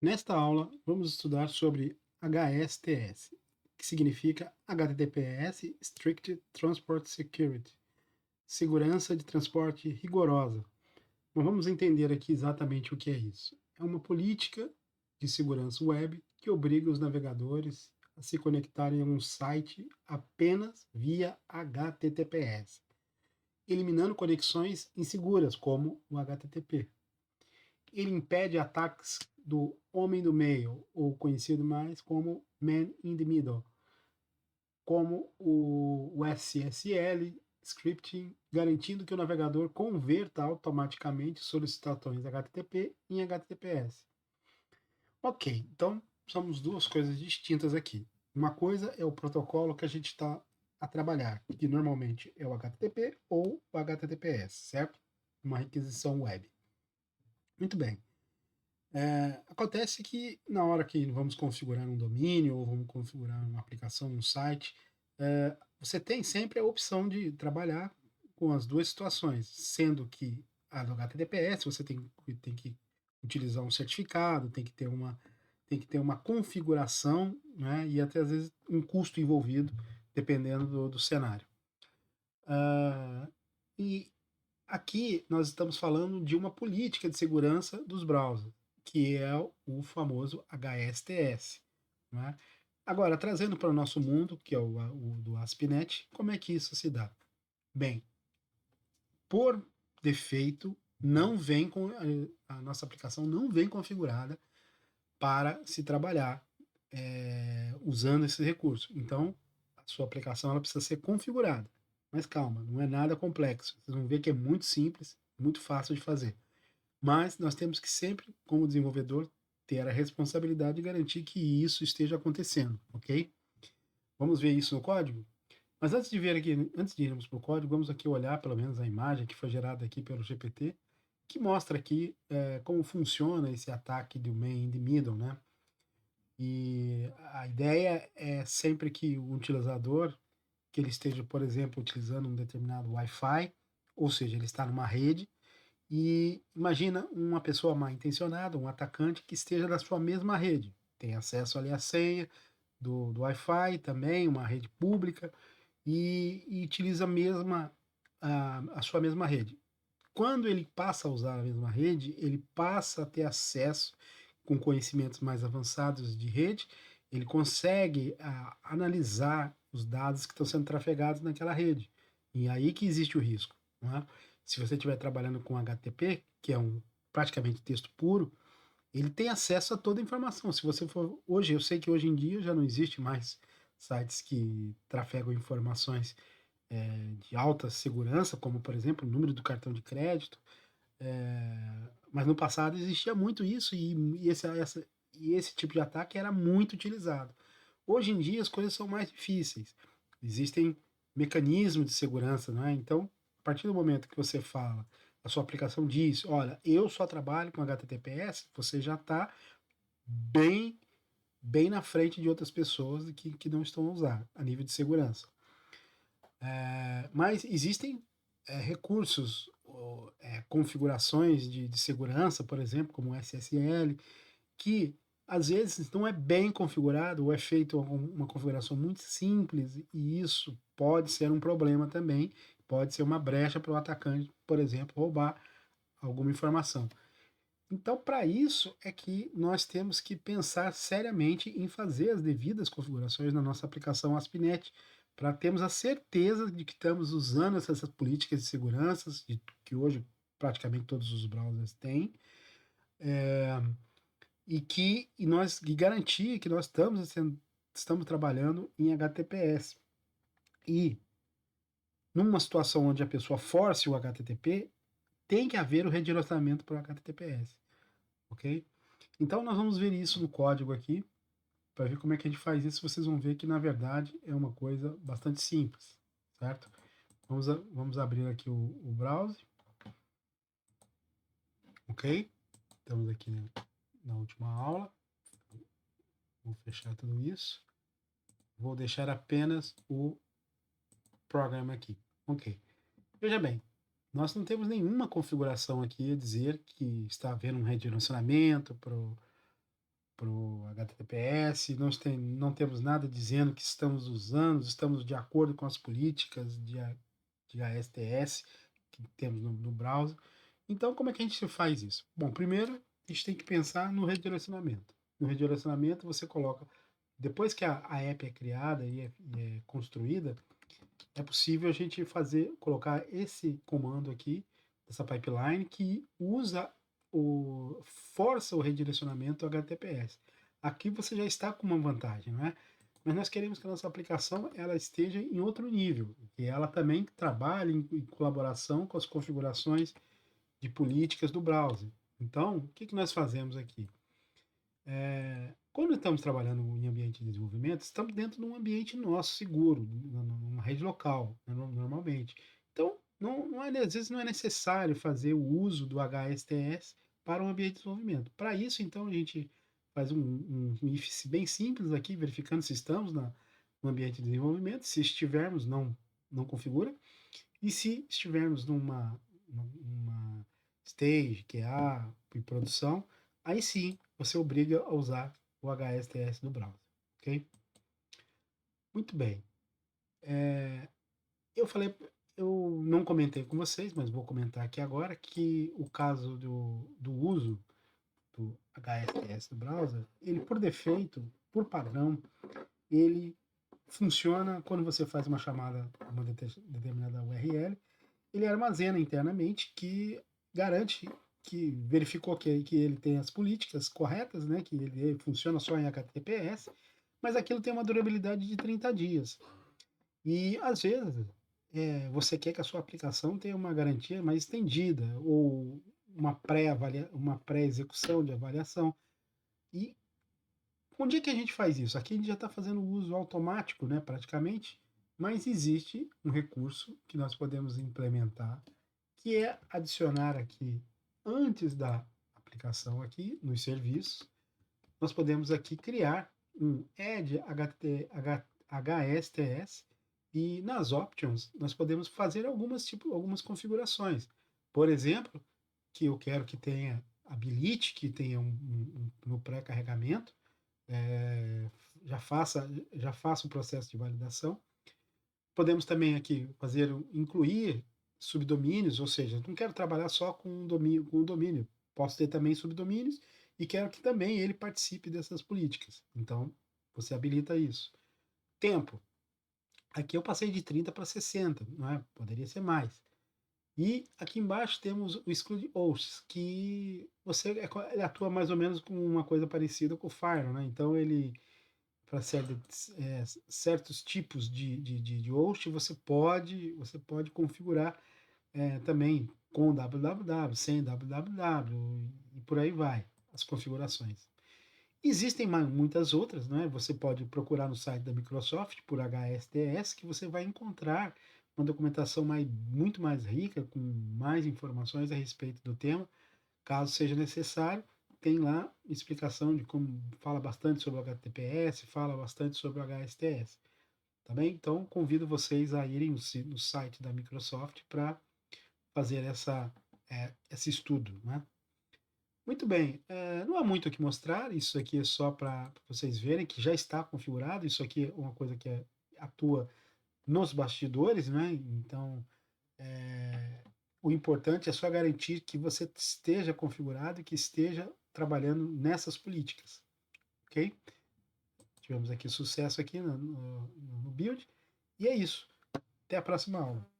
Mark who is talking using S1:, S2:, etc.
S1: Nesta aula, vamos estudar sobre HSTS, que significa HTTPS Strict Transport Security, segurança de transporte rigorosa. Mas vamos entender aqui exatamente o que é isso. É uma política de segurança web que obriga os navegadores a se conectarem a um site apenas via HTTPS, eliminando conexões inseguras como o HTTP. Ele impede ataques do homem do meio, ou conhecido mais como Man in the Middle, como o SSL scripting, garantindo que o navegador converta automaticamente solicitações HTTP em HTTPS. Ok, então somos duas coisas distintas aqui. Uma coisa é o protocolo que a gente está a trabalhar, que normalmente é o HTTP ou o HTTPS, certo? Uma requisição web. Muito bem. Acontece que na hora que vamos configurar um domínio ou vamos configurar uma aplicação, um site, você tem sempre a opção de trabalhar com as duas situações, sendo que a do HTTPS você tem que utilizar um certificado, tem que ter uma configuração, né, e até às vezes um custo envolvido, dependendo do cenário. E aqui nós estamos falando de uma política de segurança dos browsers, que é o famoso HSTS. Né? Agora, trazendo para o nosso mundo, que é o do ASP.NET, como é que isso se dá? Bem, por defeito, não vem com a nossa aplicação não vem configurada para se trabalhar usando esse recurso. Então, a sua aplicação ela precisa ser configurada. Mas calma, não é nada complexo. Vocês vão ver que é muito simples, muito fácil de fazer. Mas nós temos que sempre, como desenvolvedor, ter a responsabilidade de garantir que isso esteja acontecendo, ok? Vamos ver isso no código? Mas antes de ver aqui, antes de irmos para o código, vamos aqui olhar pelo menos a imagem que foi gerada aqui pelo GPT, que mostra aqui como funciona esse ataque do man in the middle, né? E a ideia é sempre que o utilizador, que ele esteja, por exemplo, utilizando um determinado Wi-Fi, ou seja, ele está numa rede, e imagina uma pessoa mal intencionada, um atacante que esteja na sua mesma rede, tem acesso ali à senha do Wi-Fi também, uma rede pública, e utiliza a sua mesma rede. Quando ele passa a usar a mesma rede, ele passa a ter acesso com conhecimentos mais avançados de rede, ele consegue analisar os dados que estão sendo trafegados naquela rede. E aí que existe o risco. Não é? Se você estiver trabalhando com HTTP, que é praticamente texto puro, ele tem acesso a toda a informação. Se você for hoje, eu sei que hoje em dia já não existe mais sites que trafegam informações de alta segurança, como por exemplo o número do cartão de crédito, mas no passado existia muito isso e esse tipo de ataque era muito utilizado. Hoje em dia as coisas são mais difíceis. Existem mecanismos de segurança, não é? Então, a partir do momento que você fala, a sua aplicação diz, olha, eu só trabalho com HTTPS, você já está bem, bem na frente de outras pessoas que não estão a usar, a nível de segurança. Mas existem recursos, configurações de segurança, por exemplo, como o SSL, que às vezes não é bem configurado ou é feito uma configuração muito simples e isso pode ser um problema também, pode ser uma brecha para o atacante, por exemplo, roubar alguma informação. Então, para isso é que nós temos que pensar seriamente em fazer as devidas configurações na nossa aplicação ASP.NET, para termos a certeza de que estamos usando essas políticas de segurança, que hoje praticamente todos os browsers têm, e garantir que nós estamos trabalhando em HTTPS. E numa situação onde a pessoa force o HTTP, tem que haver o redirecionamento para o HTTPS, ok? Então nós vamos ver isso no código aqui, para ver como é que a gente faz isso. Vocês vão ver que na verdade é uma coisa bastante simples, certo? Vamos abrir aqui o browser, ok? Estamos aqui na última aula. Vou fechar tudo isso. Vou deixar apenas o programa aqui. Ok. Veja bem, nós não temos nenhuma configuração aqui a dizer que está havendo um redirecionamento o HTTPS, não temos nada dizendo que estamos usando, estamos de acordo com as políticas de ASTS que temos no browser. Então, como é que a gente faz isso? Bom, primeiro, a gente tem que pensar no redirecionamento. No redirecionamento, você coloca, depois que a app é criada e é construída, é possível a gente colocar esse comando aqui, essa pipeline, que força o redirecionamento HTTPS. Aqui você já está com uma vantagem, não é? Mas nós queremos que a nossa aplicação ela esteja em outro nível, que ela também trabalhe em colaboração com as configurações de políticas do browser. Então, o que nós fazemos aqui? Quando estamos trabalhando em ambiente de desenvolvimento, estamos dentro de um ambiente nosso seguro, numa rede local, né, normalmente. Então, às vezes não é necessário fazer o uso do HSTS para um ambiente de desenvolvimento. Para isso, então, a gente faz um if bem simples aqui, verificando se estamos no ambiente de desenvolvimento. Se estivermos, não configura. E se estivermos numa stage, QA, em produção, aí sim você obriga a usar o HSTS do browser, ok? Muito bem. Eu falei, eu não comentei com vocês, mas vou comentar aqui agora que o caso do uso do HSTS do browser, ele por defeito, por padrão, ele funciona quando você faz uma chamada a uma determinada URL, ele armazena internamente que garante que verificou que ele tem as políticas corretas, né, que ele funciona só em HTTPS, mas aquilo tem uma durabilidade de 30 dias. E às vezes você quer que a sua aplicação tenha uma garantia mais estendida ou uma pré-execução de avaliação. E onde é que a gente faz isso? Aqui a gente já está fazendo uso automático, né, praticamente, mas existe um recurso que nós podemos implementar, que é adicionar aqui, antes da aplicação aqui, nos serviços, nós podemos aqui criar um add HSTS e nas options nós podemos fazer algumas configurações. Por exemplo, que eu quero que tenha habilite, que tenha no pré-carregamento, já faça o processo de validação. Podemos também aqui incluir subdomínios, ou seja, não quero trabalhar só com o domínio, posso ter também subdomínios e quero que também ele participe dessas políticas. Então, você habilita isso. Tempo. Aqui eu passei de 30 para 60, não é? Poderia ser mais. E aqui embaixo temos o Exclude Hosts, que ele atua mais ou menos com uma coisa parecida com o Fire, né? Então ele para certos tipos de host, você pode configurar também com www, sem www e por aí vai, as configurações. Existem muitas outras, né? Você pode procurar no site da Microsoft por HSTS, que você vai encontrar uma documentação muito mais rica, com mais informações a respeito do tema, caso seja necessário. Tem lá explicação de como fala bastante sobre o HTTPS, fala bastante sobre o HSTS. Tá bem? Então, convido vocês a irem no site da Microsoft para fazer esse estudo. Né? Muito bem, não há muito o que mostrar, isso aqui é só para vocês verem que já está configurado, isso aqui é uma coisa que atua nos bastidores, né? Então, o importante é só garantir que você esteja configurado e que esteja trabalhando nessas políticas, ok? Tivemos aqui sucesso aqui no build, e é isso. Até a próxima aula.